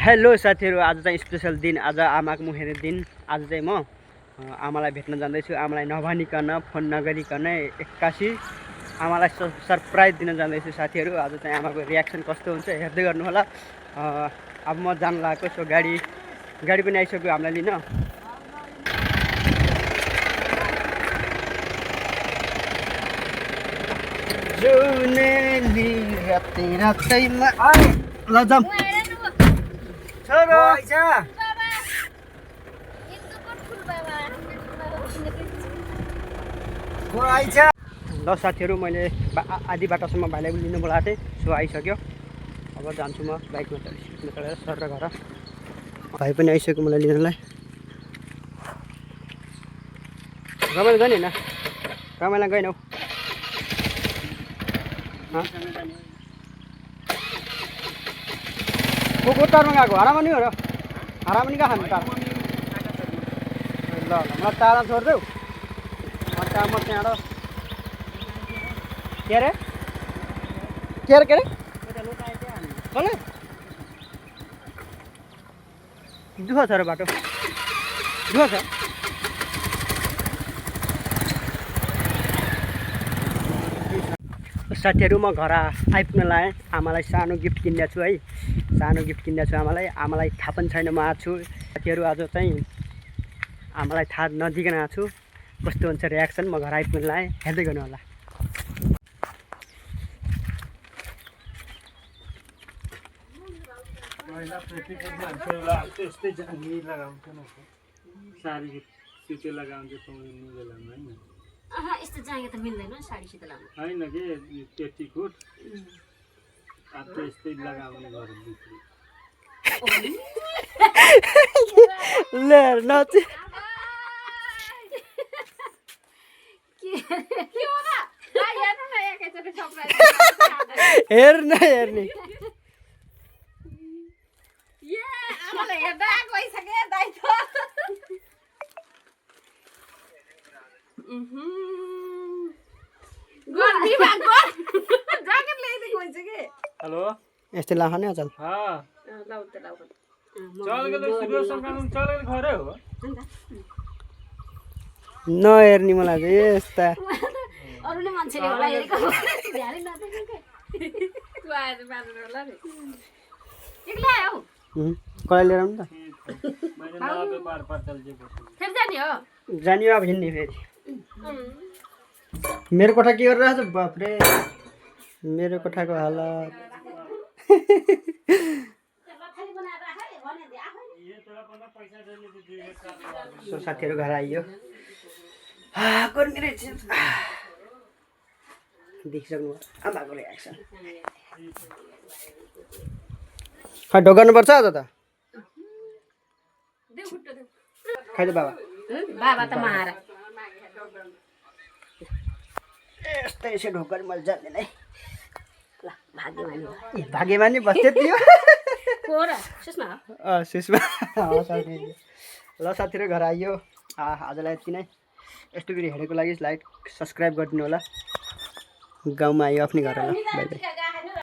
Hello साथीहरू, आज चाहिँ स्पेसल दिन। आज आमाको मुख हेर्ने दिन। आज चाहिँ म आमालाई भेट्न जाँदैछु। आमालाई नभनिकन, फोन नगरिकन एक्कासी आमालाई सरप्राइज दिन जाँदैछु साथीहरू। आज चाहिँ आमाको रियाक्सन कस्तो हुन्छ हेर्दै गर्नु होला। अब म जान लागेको। सो गाडी पनि आइसक्यो हामीलाई लिन। जुनेली रातै रातैमा ल जाम छोरो आइजा को आइजा। ल साथीहरू, मैले आधी बाटोसम्म भाइलाई लिनु बोलाएको थिएँ। सो आइसक्यो। अब जान्छु म बाइकमा चढेर सर र घर। भाइ पनि आइसक्यो मलाई लिनलाई। रमाइलो गएन होइन? रमाइलो गएन हौ। को टारमा गएको? हरामनी हो र? हरामनी कहाँ खानु टाढा? ल मलाई टाढा छोडिदेऊ। म त्यहाँबाट के अरे कसले दुःख छ र? बाटो दुःख छ। साथीहरू, म घर आइपुग्न लाएँ। आमालाई सानो गिफ्ट किनेको छु है। सानो गिफ्ट किनेको छु आमालाई। आमालाई थाहा पनि छैन म आएको छु। साथीहरू, आज चाहिँ आमालाई थाहा नदिकन आएको छु। कस्तो हुन्छ रियाक्सन म घर आइपुग्न लाएँ। हेर्दै गर्नु होला। यस्तो जाँगे त मिल्दैन साडीसित लाउनु हैन के पेटीकोट अब त यस्तै लगाउने गरौँ ल नच हेर्न हेर्ने हेलो यस्तै लाखाने अचल हाँ चल गेले सुगर संकानुन चल गेले घरै हो नहेर्ने मलाई चाहिँ यस्ता अरूले मान्छेले होला हेरेको ध्यानै नदिनु के कुआएर मार्नु होला नि एक्लै आऊ कसलाई लिएर आउनु त? मैले नबे पार पार चल जे फेरि जाने हो जाने अब हिँड्ने फेरि। मेरो कोठा के गरिरहेछ? बाफ्रे, मेरो कोठाको हालत। सो साथीहरू घर आइयो। गर्मी रहेछ। देखिसक्नु आमाको रियाक्सन। खै ढोकाउनुपर्छ आज त? खाइदे बाबा। बाबा त मारा यस्तै यसो ढोकाउनु मैले जान्दैन है। ल भाग्यमानी हो भाग्यमानी बस्थ्यो त्यो। को र सुषमा हो सुषमा। ल साथीहरू घर आइयो। आजलाई यति नै। यस्तो भिडियो हेरेको लागि लाइक सब्सक्राइब गरिदिनु होला। गाउँमा आइयो आफ्नै घर होला। By by.